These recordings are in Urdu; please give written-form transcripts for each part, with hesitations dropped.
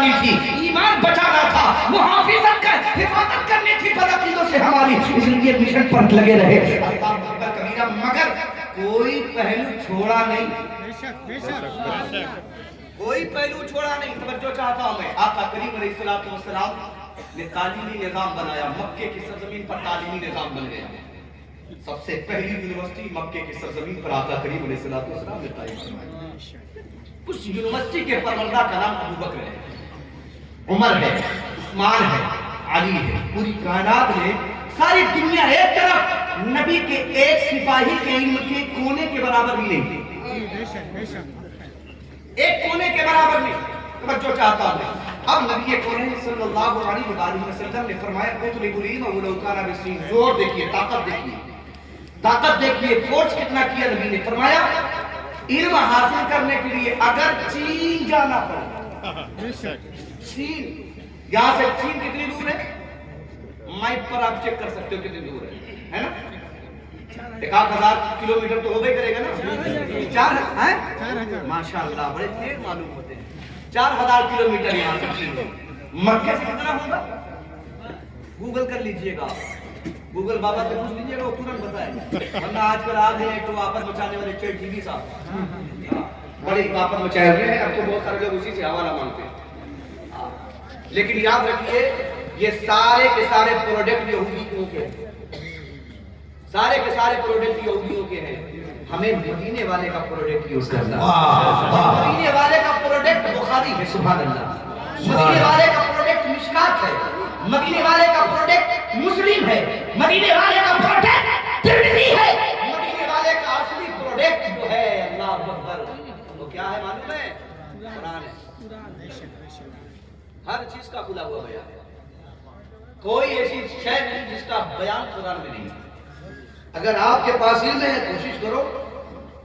بچانی تھی، ایمان بچانا تھا، محافظت کر حفاظت کرنی تھی بدعقیدوں سے ہماری، اس لیے مشن پر لگے رہے۔ اللہ اکبر کبیرہ، مگر کوئی پہلو چھوڑا نہیں، کوئی پہلو چھوڑا نہیں۔ توجہ چاہتا ہوں میں، آقا کریم علیہ السلام نے تعلیمی نظام بنایا، مکے کی سرزمین پر تعلیمی نظام بن گیا۔ سب سے پہلی یونیورسٹی مکے کی سرزمین پر آقا کریم علیہ السلام نے قائم فرمائی۔ اس یونیورسٹی کے پروردہ کا نام ابو بکر ہے، عمر ہے، عثمان ہے، علی ہے۔ پوری کائنات میں ساری دنیا ایک طرف، نبی کے ایک سپاہی کے علم کے کونے کے برابر بھی نہیں، ایک کونے کے برابر نہیں۔ توجہ چاہتا ہوں، اب نبی کریم صلی اللہ علیہ وآلہ وسلم نے فرمایا اطلب العلم ولو کان بالسین۔ زور دیکھیے، طاقت دیکھیے، طاقت دیکھیے، فورس کتنا کیا نبی نے۔ فرمایا علم حاصل کرنے کے لیے اگر چین جانا پڑے، چین، یہاں سے چین کتنی دور ہے؟ مائپ پر آپ چیک کر سکتے ہو کتنی دور ہے نا؟ 1000 کلومیٹر تو ہو گئی کرے گا نا؟ 4000 ماشاءاللہ، بڑے تیز معلوم ہوتے ہیں۔ 4000 کلومیٹر یہاں سے، مکے سے کتنا ہوگا؟ گوگل کر لیجئے گا، گوگل بابا سے پوچھ لیجئے گا، وہ ترنت بتائے گا۔ ورنہ آج کل آ گئے تو آپس مچانے والے چیٹ ٹی وی صاحب بڑی آپس مچائے ہوئے ہیں، اب تو بہت سارے لوگ اسی سے حوالہ مانگتے ہیں۔ لیکن یاد رکھیے، یہ سارے کے سارے پروڈکٹ یہودیوں کے ہیں، سارے کے سارے پروڈکٹ یہودیوں کے ہیں۔ ہمیں مدینے والے کا پروڈکٹ یوز کرنا ہے۔ مدینے والے کا پروڈکٹ بخاری ہے، سبحان اللہ۔ مدینے والے کا پروڈکٹ مشکات ہے، مدینے والے کا پروڈکٹ مسلم ہے، مدینے والے کا پروڈکٹ ترمذی ہے، مدینے والے کا اصلی پروڈکٹ جو ہے اللہ اکبر، وہ کیا ہے معلوم ہے؟ قرآن ہے۔ ہر چیز کا کھلا ہوا بیان ہے، کوئی ایسی شے نہیں جس کا بیان قرآن میں نہیں ہے۔ اگر آپ کے پاس علم ہے کوشش کرو۔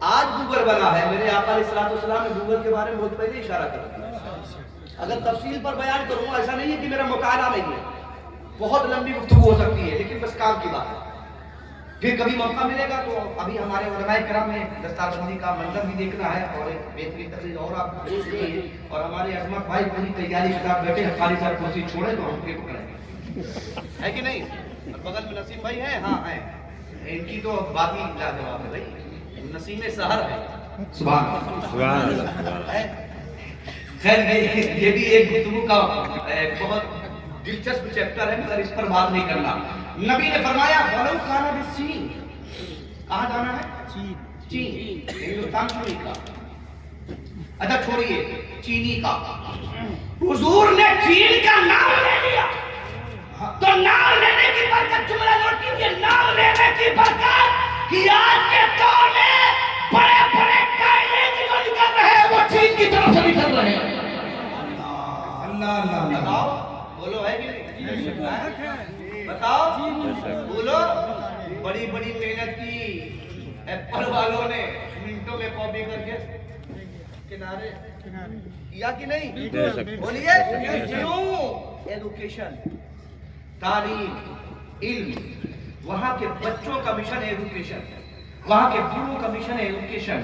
آج گوگل بنا ہے، میرے آقا علیہ السلام نے گوگل کے بارے میں بہت پہلے اشارہ کر دیا۔ اگر تفصیل پر بیان کروں، ایسا نہیں ہے کہ میرا مطالعہ نہیں ہے، بہت لمبی گفتگو ہو سکتی ہے، لیکن بس کام کی بات ہے۔ پھر کبھی موقع ملے گا تو ابھی ہمارے علماء کرام میں دستار بندی کا منظر بھی دیکھنا ہے اور ایک بہترین تقریر اور آپ دوست لیے، اور ہمارے عظمت بھائی پوری تیاری کے ساتھ بیٹھے ہیں، خالی صاحب کرسی چھوڑے تو ہم پھر پکڑیں گے، ہے کہ نہیں؟ بغل میں نسیم بھائی ہیں، ہاں ہیں، ان کی تو بات ہی لاجواب ہے بھائی، نسیم سحر ہے، سبحان اللہ۔ خیر یہ بھی ایک گفتگو کا بہت دلچسپ چیپٹر ہے، مگر اس پر بات نہیں کرنا۔ نبی نے فرمایا ولو کان بالسین، کہاں جانا ہے؟ چین، ہندوستان کیوں نہیں کہا؟ اچھا چھوڑیے، چینی کا، حضور نے چین کا نام لے لیا تو نام لینے کی برکت، جملہ نوٹ کیجئے، نام لینے کی برکت کہ آج کے دور میں بڑے بڑے قائدے جو نکل رہے ہیں وہ چین کی طرف سے نکل رہے ہیں۔ اللہ بتاؤ، بولو ہے کہ نہیں؟ بتاؤ، بولو۔ بڑی بڑی محنت کی ایپل والوں نے، منٹوں میں کاپی کر کے کنارے کیا کہ نہیں؟ بولیے کیوں؟ ایڈوکیشن، تعلیم، علم، وہاں کے بچوں کا مشن ہے ایڈوکیشن، وہاں کے بڑوں کا مشن ہے ایڈوکیشن،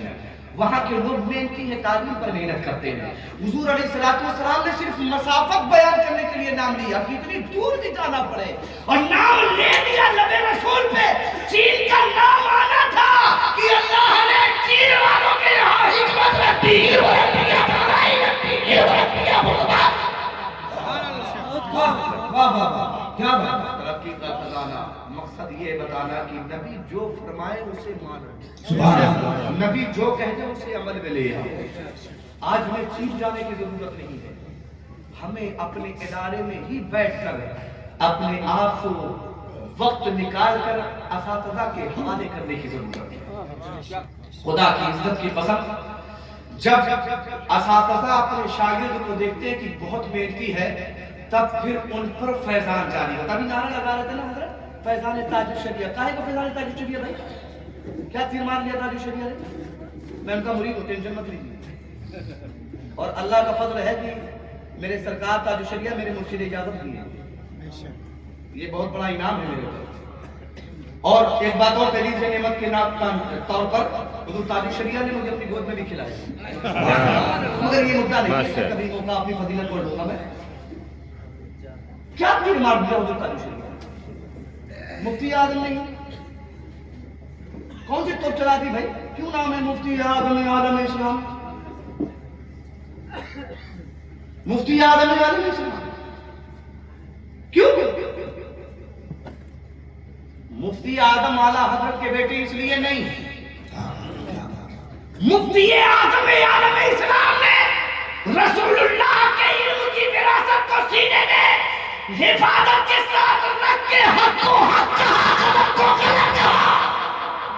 وہاں کے لوگ محنتی ہیں، تعلیم پر محنت کرتے ہیں۔ حضور علیہ السلام نے صرف مسافت بیان کرنے کے لیے نام لیا کہ اتنی دور بھی جانا پڑے، اور نام لے لیا لب رسول پہ۔ چین کا نام آنا تھا کہ اللہ نے چین والوں کے یہاں حکمت رکھی، کیا بات، ترقی کا خزانہ۔ مقصد یہ بتانا کہ نبی جو فرمائے اسے مانو، نبی جو کہتے اسے عمل میں لے آؤ۔ آج ہمیں چین جانے کی ضرورت نہیں ہے، ہمیں اپنے ادارے میں ہی بیٹھ کر اپنے آپ کو وقت نکال کر اساتذہ کے حوالے کرنے کی ضرورت ہے۔ خدا کی عزت کی قسم، جب اساتذہ اپنے شاگرد کو دیکھتے ہیں کہ بہت محنتی ہے، تب پھر ان پر فیضان جاری ہوتا۔ ابھی نعرہ لگا رہے تھے نا حضرت، فیضان تاج الشریعہ۔ کاہے کو فیضان تاج الشریعہ بھائی؟ کیا تیر مار لیا تاج الشریعہ نے؟ میں ان کا مرید ہوں، ٹینشن مت لیجیے، اور اللہ کا فضل ہے کہ میرے سرکار تاج الشریعہ میرے مرشد اجازت دی ہے، یہ بہت بڑا انعام ہے میرے پر۔ اور ایک بات اور، پہلی سے نعمت کے طور پر حضور تاج الشریعہ نے مجھے اپنی گود میں بھی کھلایا، مگر یہ مدعا نہیں ہے کہ کبھی موقع اپنی فضیلت پڑھ لوں گا میں. کیا تیر مار دیا حضور تاج الشریعہ؟ مفتی اعظم نہیں، کون سی توپ چلا دی بھائی؟ کیوں نام ہے مفتی اعظم عالم اسلام؟ مفتی اعظم عالم اسلام کیوں؟ مفتی اعظم اعلیٰ حضرت کے بیٹے اس لیے نہیں، مفتی اعظم عالم اسلام نے رسول اللہ کے علم کی وراثت کو سینے میں حفاظت کے ساتھ رکھ کے حق کو حق کہا، غلط کو غلط کہا.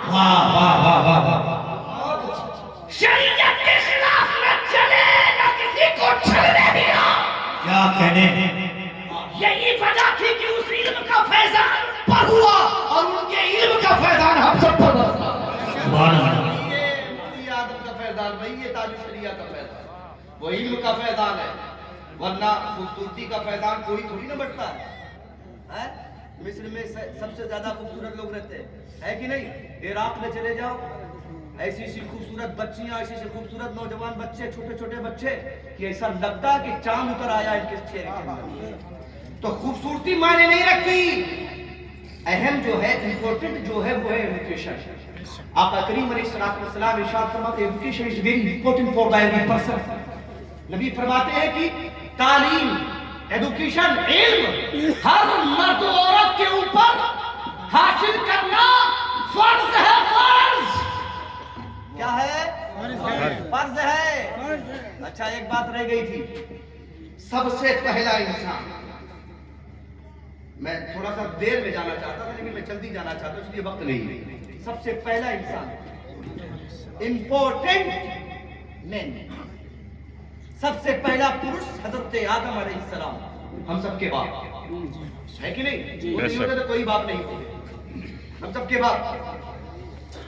واہ واہ واہ واہ واہ، شریعت کے خلاف نہ چلے، نہ کسی کو چھلنے دیا. کیا کہنے. یہی وجہ تھی کہ اس علم کا فیضان پر ہوا اور ان کے علم کا فیضان ہم سب پر برسا. سبحان اللہ. یہ مفتی اعظم کا فیضان بھائی، یہ تاج الشریعہ کا فیضان، وہ علم کا فیضان ہے، ورنہ خوبصورتی کا فیضان کوئی تھوڑی نہ بڑھتا ہے. مصر میں سب سے زیادہ خوبصورت لوگ رہتے ہیں، ہے کہ نہیں؟ عراق میں چلے جاؤ، ایسی سی خوبصورت بچیاں، ایسی سی خوبصورت نوجوان بچے، چھوٹے چھوٹے بچے کہ ایسا لگتا ہے کہ چاند اتر آیا ان کے چہرے کے اندر. تو خوبصورتی معنی نہیں رکھتی، اہم جو ہے، امپورٹنٹ جو ہے وہ ہے ایجوکیشن. آقا کریم علیہ السلام ارشاد فرماتے ہیں education is very important for every person. نبی فرماتے ہیں کہ تعلیم، ایجوکیشن، علم ہر مرد و عورت کے اوپر حاصل کرنا فرض ہے. فرض کیا ہے؟ فرض ہے. اچھا ایک بات رہ گئی تھی، سب سے پہلا انسان، میں تھوڑا سا دیر میں جانا چاہتا تھا لیکن میں جلدی جانا چاہتا ہوں اس لیے وقت نہیں. سب سے پہلا انسان، امپورٹنٹ مین، سب سے پہلا پروش حضرت آدم علیہ السلام، ہم سب کے باپ، ہے کہ نہیں؟ وہ نہیں ہوتے تو کوئی باپ نہیں ہوتے، ہم سب کے باپ.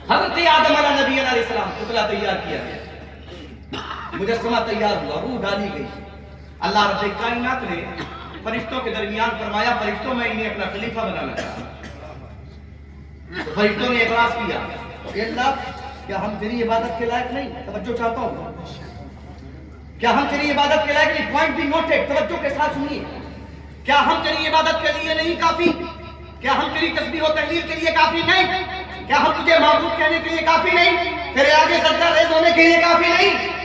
حضرت آدم علیہ نبی علیہ السلام پتلا تیار کیا گیا، مجسمہ تیار ہوا، روح ڈالی گئی. اللہ رب کائنات نے فرشتوں کے درمیان فرمایا فرشتوں میں انہیں اپنا خلیفہ بنانا چاہتا. فرشتوں نے اعتراض کیا کہ اللہ کیا ہم تیری عبادت کے لائق نہیں؟ توجہ چاہتا ہوں، کیا ہم تیری عبادت کے لائق نہیں؟ پوائنٹ بھی نوٹڈ، توجہ کے ساتھ سنیے. کیا ہم تیری عبادت کے لیے نہیں کافی؟ کیا ہم تیری تسبیح و تحلیل کے لیے کافی نہیں؟ کیا ہم تجھے معبود کہنے کے لیے کافی نہیں؟ تیرے آگے سجدہ ریز ہونے کے لیے کافی نہیں؟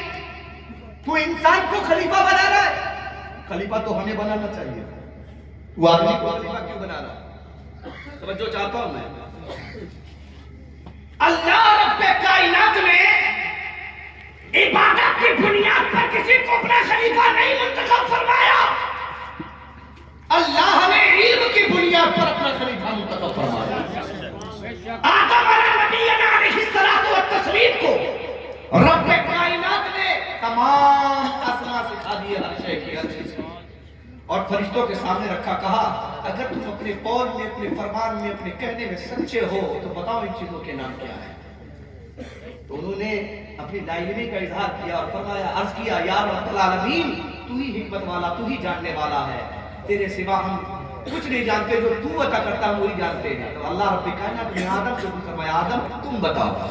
تو انسان کو خلیفہ بنا رہا ہے. خلیفہ تو ہمیں بنانا چاہیے، وہ آدمی کو خلیفہ کیوں بنا رہا؟ توجہ چاہتا ہوں میں. اللہ رب کائنات نے عبادت کی بنیاد پر کسی کو اپنا خلیفہ نہیں منتخب فرمایا. اللہ نے علم کی بنیاد پر اپنا خلیفہ منتخب فرمایا. آدم علیہ نبی علیہ الصلوۃ والتسلیم کو رب کائنات نے تمام اسماء سکھا دیے، ہر شے کی، ہر چیز کی، اور فرشتوں کے سامنے رکھا. کہا اگر تم اپنے قول میں، اپنے فرمان میں، اپنے کہنے میں سچے ہو تو بتاؤ ان چیزوں کے نام کیا ہے. تو انہوں نے اپنی لا علمی کا اظہار کیا اور فرمایا، عرض کیا یا رب العالمین تو ہی حکمت والا، تو ہی جاننے والا ہے، تیرے سوا ہم کچھ نہیں جانتے، جو تو عطا کرتا ہے وہی جانتے ہیں. تو اللہ رب کائنات نے آدم سے فرمایا آدم تم بتاؤ.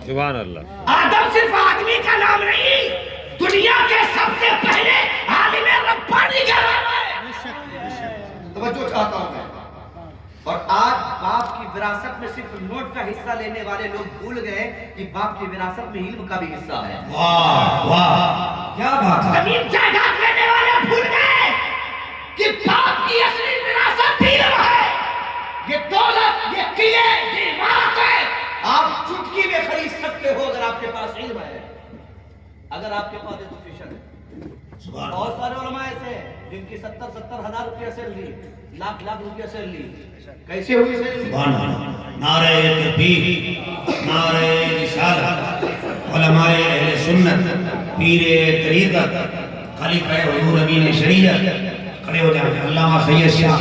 سبحان اللہ. آدم صرف آدمی کا نام نہیں، دنیا کے سب سے پہلے عالم ربانی کا نام ہے. توجہ چاہتا ہوں میں. اور آج باپ کی وراثت میں صرف نوٹ کا حصہ لینے والے لوگ بھول گئے کہ باپ کی وراثت میں علم کا بھی حصہ ہے. واہ واہ کیا بات ہے. زمین جائیداد لینے والے بھول گئے کہ باپ کی اصلی وراثت علم ہے. یہ دولت، یہ قلعے، یہ عمارت ہے آپ چٹکی میں خرید سکتے ہو اگر آپ کے پاس علم ہے، اگر آپ کے پاس ایجوکیشن ہے. بہت سارے علماء ایسے ہیں جن کی 70 ہزار روپیہ سیلری، لاکھ روپیہ سیلری، کیسے ہوئی سیلری؟ سبحان اللہ. نعرہ تکبیر، نعرہ رسالت، علماء اہل سنت، پیر طریقت، خلیفہ حضور امین شریعت. کھڑے ہو جائیں. علامہ سید شاہ